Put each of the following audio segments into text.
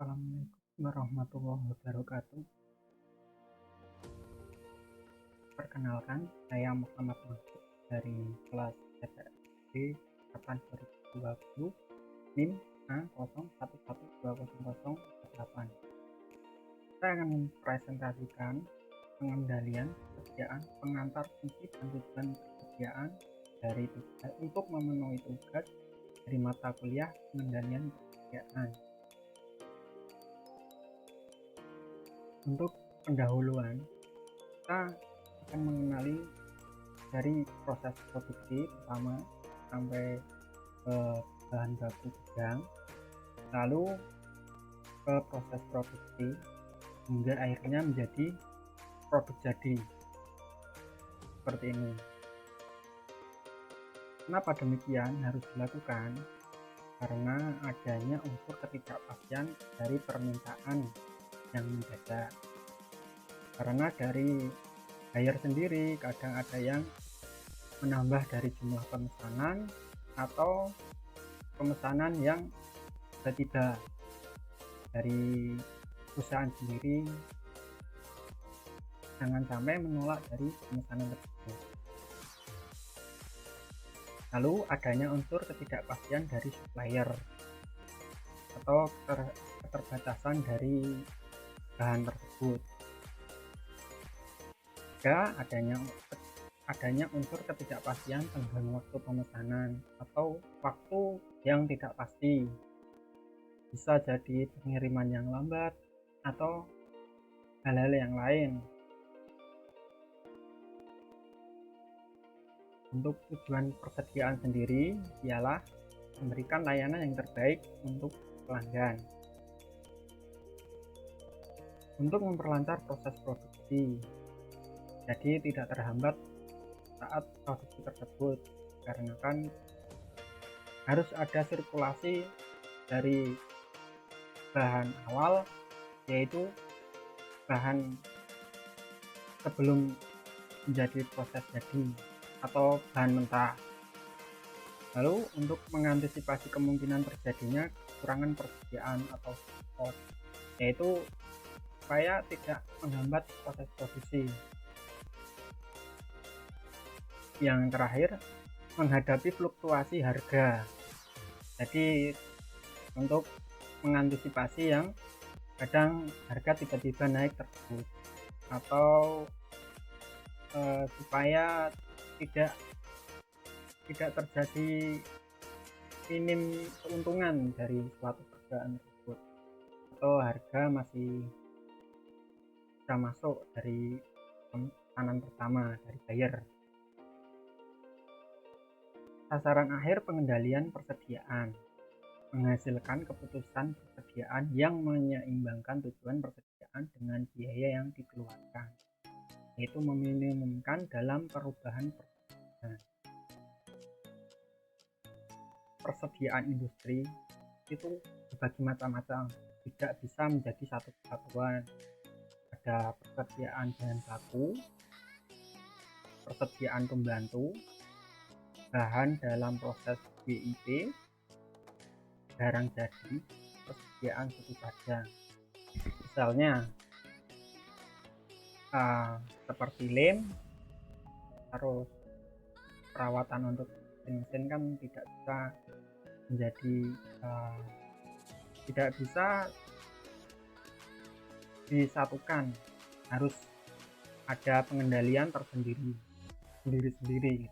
Assalamualaikum warahmatullahi wabarakatuh. Perkenalkan, saya Muhammad Masud dari kelas SD angkatan 2020 NIM A01120048. Saya akan mempresentasikan pengendalian persediaan pengantar fungsi dan tujuan persediaan untuk memenuhi tugas dari mata kuliah pengendalian persediaan. Untuk pendahuluan, kita akan mengenali dari proses produksi pertama sampai ke bahan baku gudang, lalu ke proses produksi hingga akhirnya menjadi produk jadi seperti ini. Kenapa demikian harus dilakukan? Karena adanya unsur ketidakpastian dari permintaan yang mendadak. Karena dari buyer sendiri kadang ada yang menambah dari jumlah pemesanan atau pemesanan yang tiba-tiba dari perusahaan sendiri, jangan sampai menolak dari pemesanan tersebut. Lalu adanya unsur ketidakpastian dari supplier atau keterbatasan dari bahan tersebut. Juga adanya unsur ketidakpastian tentang waktu pemesanan atau waktu yang tidak pasti, bisa jadi pengiriman yang lambat atau hal-hal yang lain. Untuk tujuan persediaan sendiri ialah memberikan layanan yang terbaik untuk pelanggan, untuk memperlancar proses produksi, jadi tidak terhambat saat produksi tersebut, karena kan harus ada sirkulasi dari bahan awal, yaitu bahan sebelum menjadi proses jadi atau bahan mentah. Lalu untuk mengantisipasi kemungkinan terjadinya kekurangan persediaan atau stok, yaitu supaya tidak menghambat proses produksi. Yang terakhir, menghadapi fluktuasi harga. Jadi untuk mengantisipasi yang kadang harga tiba-tiba naik tersebut, atau supaya tidak terjadi minim keuntungan dari suatu perusahaan tersebut, atau harga masih bisa masuk dari pemesanan pertama dari buyer. Sasaran akhir pengendalian persediaan menghasilkan keputusan persediaan yang menyeimbangkan tujuan persediaan dengan biaya yang dikeluarkan, yaitu meminimumkan dalam perubahan persediaan. Persediaan industri itu dibagi macam-macam, tidak bisa menjadi satu kesatuan. Ada persediaan bahan baku, persediaan pembantu, bahan dalam proses BIP, barang jadi, persediaan tentu saja. Misalnya seperti lem, terus perawatan untuk mesin kan tidak bisa menjadi tidak bisa disatukan, harus ada pengendalian tersendiri sendiri.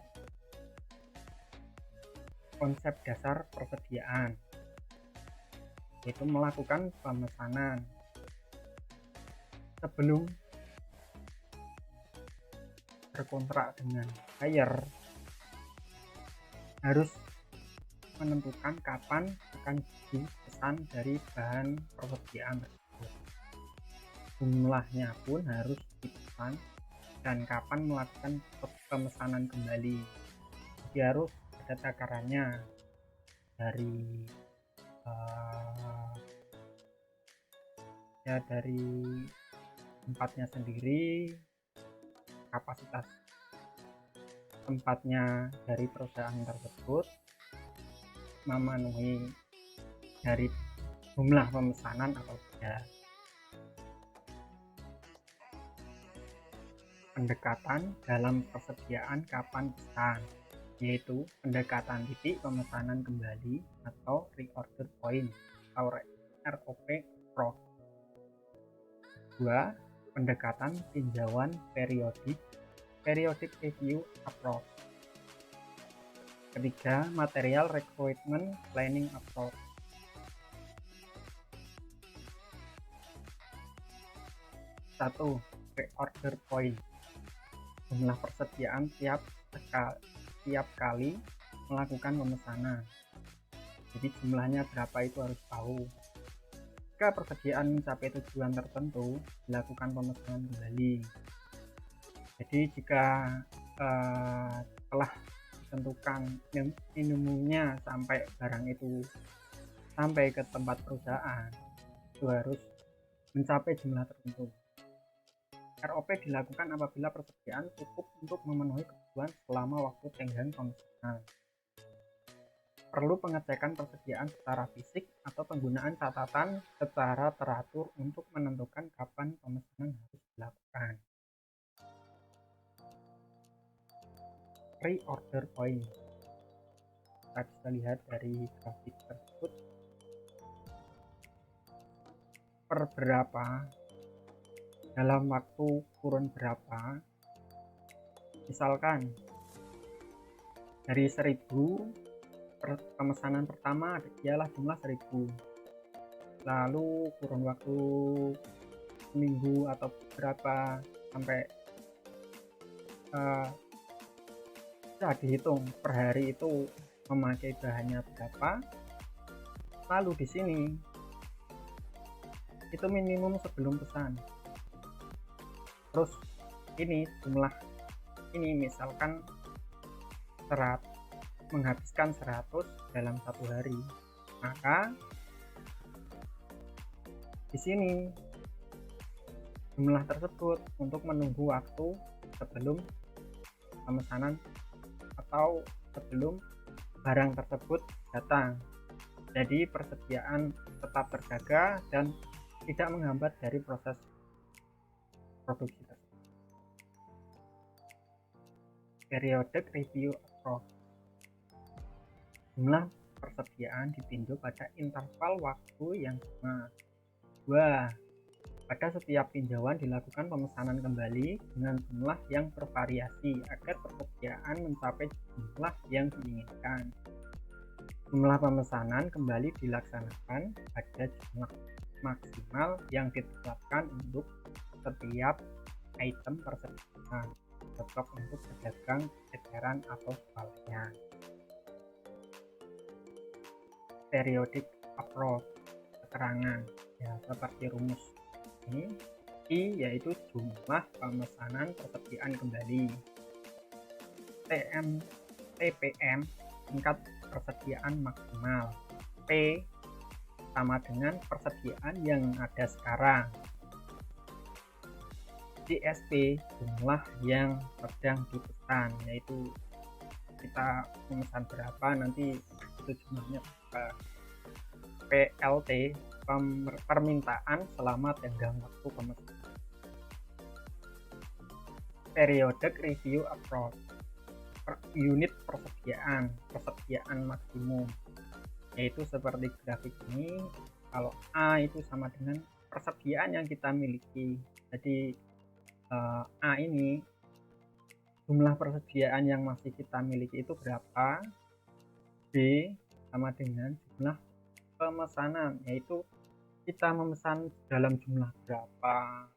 Konsep dasar persediaan yaitu melakukan pemesanan sebelum berkontrak dengan buyer, harus menentukan kapan akan dipesan dari bahan persediaan tersebut. Jumlahnya pun harus dipesan dan kapan melakukan pemesanan kembali. Jadi harus ada takarannya dari dari tempatnya sendiri, kapasitas tempatnya dari perusahaan tersebut, memenuhi dari jumlah pemesanan atau tidak. Pendekatan dalam persediaan kapan pesan, yaitu pendekatan titik pemesanan kembali atau reorder point atau ROP approach. 2. Pendekatan tinjauan periodic review approach. Ketiga, material requirement planning approach. 1. Reorder point, jumlah persediaan tiap kali melakukan pemesanan. Jadi jumlahnya berapa itu harus tahu. Jika persediaan mencapai tujuan tertentu, dilakukan pemesanan kembali. Jadi jika telah ditentukan minimumnya sampai barang itu sampai ke tempat perusahaan, itu harus mencapai jumlah tertentu. ROP dilakukan apabila persediaan cukup untuk memenuhi kebutuhan selama waktu tenggang pemesanan. Perlu pengecekan persediaan secara fisik atau penggunaan catatan secara teratur untuk menentukan kapan pemesanan harus dilakukan. Reorder point. Kita bisa lihat dari grafik tersebut per berapa, dalam waktu kurun berapa. Misalkan dari 1000 pemesanan pertama ialah jumlah 1000, lalu kurun waktu seminggu atau berapa sampai bisa dihitung per hari itu memakai bahannya berapa. Lalu di sini itu minimum sebelum pesan. Terus ini jumlah ini misalkan menghabiskan 100 dalam satu hari, maka di sini jumlah tersebut untuk menunggu waktu sebelum pemesanan atau sebelum barang tersebut datang. Jadi persediaan tetap terjaga dan tidak menghambat dari proses produksi tersebut. Periodic review approach. Jumlah persediaan ditinjau pada interval waktu yang sama. 2. Pada setiap tinjauan dilakukan pemesanan kembali dengan jumlah yang bervariasi agar persediaan mencapai jumlah yang diinginkan. Jumlah pemesanan kembali dilaksanakan pada jumlah maksimal yang ditetapkan untuk setiap item persediaan, cocok untuk pedagang, eceran atau swalayan. Periodic approach, keterangan ya seperti rumus ini. I yaitu jumlah pemesanan persediaan kembali. TPM tingkat persediaan maksimal. P sama dengan persediaan yang ada sekarang. CSP jumlah yang sedang dipesan, yaitu kita memesan berapa nanti itu jumlahnya berapa. PLT permintaan selama tenggang waktu pemesanan. Periodic review approach, unit persediaan maksimum, yaitu seperti grafik ini. Kalau A itu sama dengan persediaan yang kita miliki, jadi A ini jumlah persediaan yang masih kita miliki itu berapa. B sama dengan jumlah pemesanan, yaitu kita memesan dalam jumlah berapa,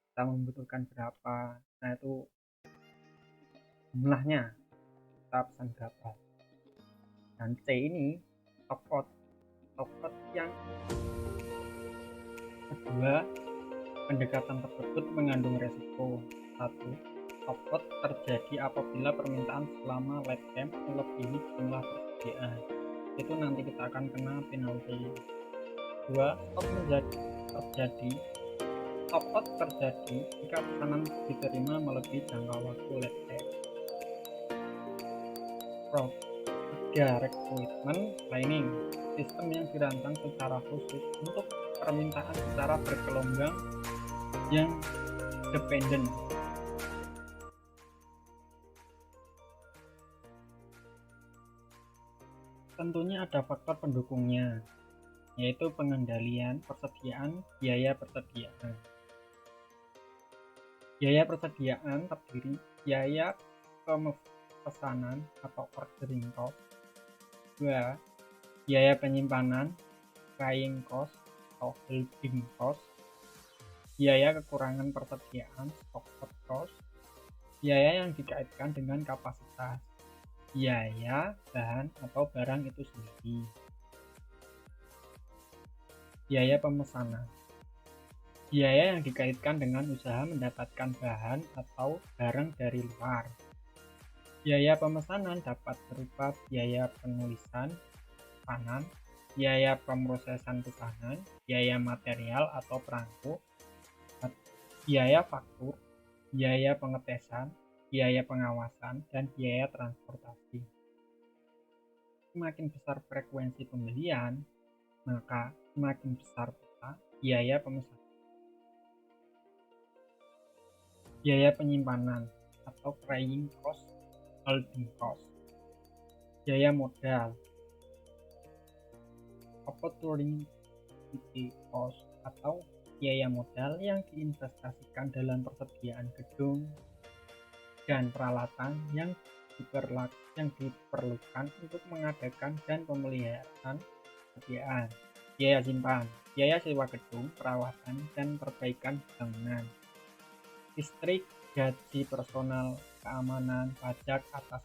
kita membutuhkan berapa, nah itu jumlahnya kita pesan berapa. Dan C ini stock out yang kedua. Pendekatan tersebut mengandung resiko. 1. Stock out terjadi apabila permintaan selama lead time melebihi jumlah persediaan, itu nanti kita akan kena penalti. 2. Stock out terjadi jika pesanan diterima melebihi jangka waktu lead time. 3. Requirement planning, sistem yang dirancang secara khusus untuk permintaan secara bergelombang yang dependen. Tentunya ada faktor pendukungnya, yaitu pengendalian persediaan biaya persediaan. Biaya persediaan terdiri biaya pemesanan atau ordering cost. 2. Biaya penyimpanan, carrying cost atau holding cost. Biaya kekurangan persediaan, stock out cost. Biaya yang dikaitkan dengan kapasitas, biaya bahan atau barang itu sendiri. Biaya pemesanan, biaya yang dikaitkan dengan usaha mendapatkan bahan atau barang dari luar. Biaya pemesanan dapat berupa biaya penulisan pesanan, biaya pemrosesan pesanan, biaya material atau perangko, biaya faktur, biaya pengetesan, biaya pengawasan, dan biaya transportasi. Semakin besar frekuensi pembelian, maka semakin besar pula biaya pemesanan. Biaya penyimpanan atau carrying cost, holding cost. Biaya modal, opportunity cost atau biaya modal yang diinvestasikan dalam persediaan gedung dan peralatan yang diperlukan untuk mengadakan dan pemeliharaan persediaan. Biaya simpan, biaya sewa gedung, perawatan, dan perbaikan bangunan. Listrik, gaji personal, keamanan, pajak atas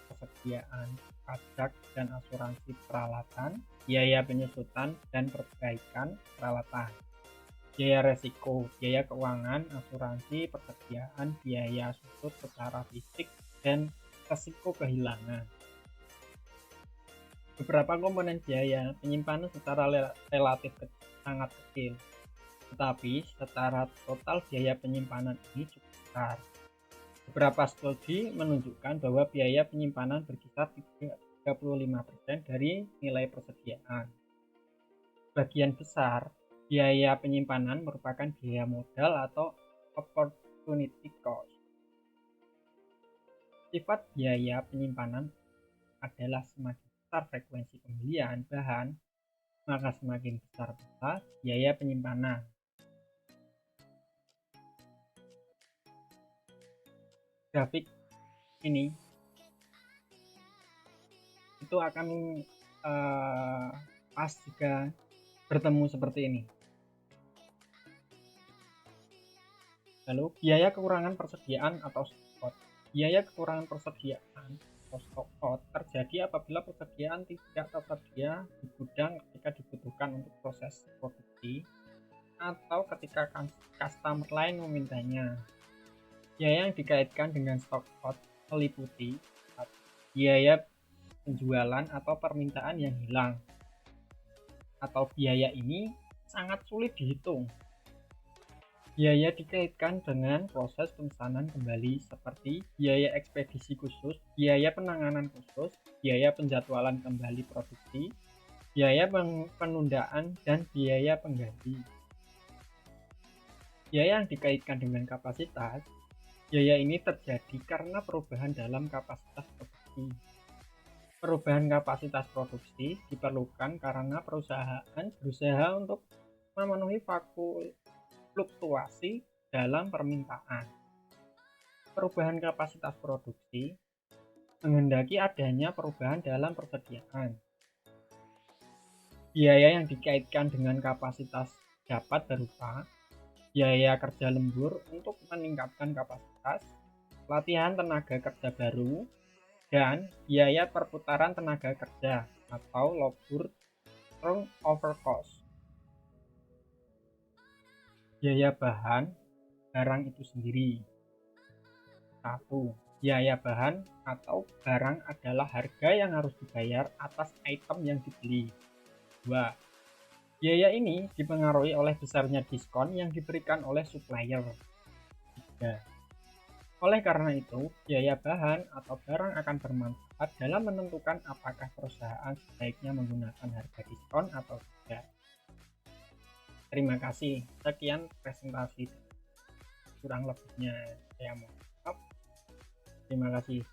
persediaan, pajak dan asuransi peralatan, biaya penyusutan dan perbaikan peralatan. Biaya resiko, biaya keuangan, asuransi persediaan, biaya susut secara fisik, dan resiko kehilangan. Beberapa komponen biaya penyimpanan secara relatif sangat kecil, tetapi secara total biaya penyimpanan ini cukup besar. Beberapa studi menunjukkan bahwa biaya penyimpanan berkisar 35% dari nilai persediaan. Bagian besar biaya penyimpanan merupakan biaya modal atau opportunity cost. Sifat biaya penyimpanan adalah semakin besar frekuensi pembelian bahan, maka semakin besar pula biaya penyimpanan. Grafik ini itu akan pas jika bertemu seperti ini. Lalu biaya kekurangan persediaan atau stock out. Biaya kekurangan persediaan atau stock out terjadi apabila persediaan tidak tersedia di gudang ketika dibutuhkan untuk proses produksi atau ketika customer lain memintanya. Biaya yang dikaitkan dengan stock out meliputi biaya penjualan atau permintaan yang hilang, atau biaya ini sangat sulit dihitung. Biaya dikaitkan dengan proses pemesanan kembali seperti biaya ekspedisi khusus, biaya penanganan khusus, biaya penjadwalan kembali produksi, biaya penundaan, dan biaya pengganti. Biaya yang dikaitkan dengan kapasitas, biaya ini terjadi karena perubahan dalam kapasitas produksi. Perubahan kapasitas produksi diperlukan karena perusahaan berusaha untuk memenuhi fluktuasi dalam permintaan. Perubahan kapasitas produksi menghendaki adanya perubahan dalam persediaan. Biaya yang dikaitkan dengan kapasitas dapat berupa biaya kerja lembur untuk meningkatkan kapasitas, latihan tenaga kerja baru, dan biaya perputaran tenaga kerja atau labor turnover cost. Biaya bahan barang itu sendiri. 1. Biaya bahan atau barang adalah harga yang harus dibayar atas item yang dibeli. 2. Biaya ini dipengaruhi oleh besarnya diskon yang diberikan oleh supplier. 3. Oleh karena itu, biaya bahan atau barang akan bermanfaat dalam menentukan apakah perusahaan sebaiknya menggunakan harga diskon atau tidak. Terima kasih, sekian presentasi kurang lebihnya saya mohon maaf. Terima kasih.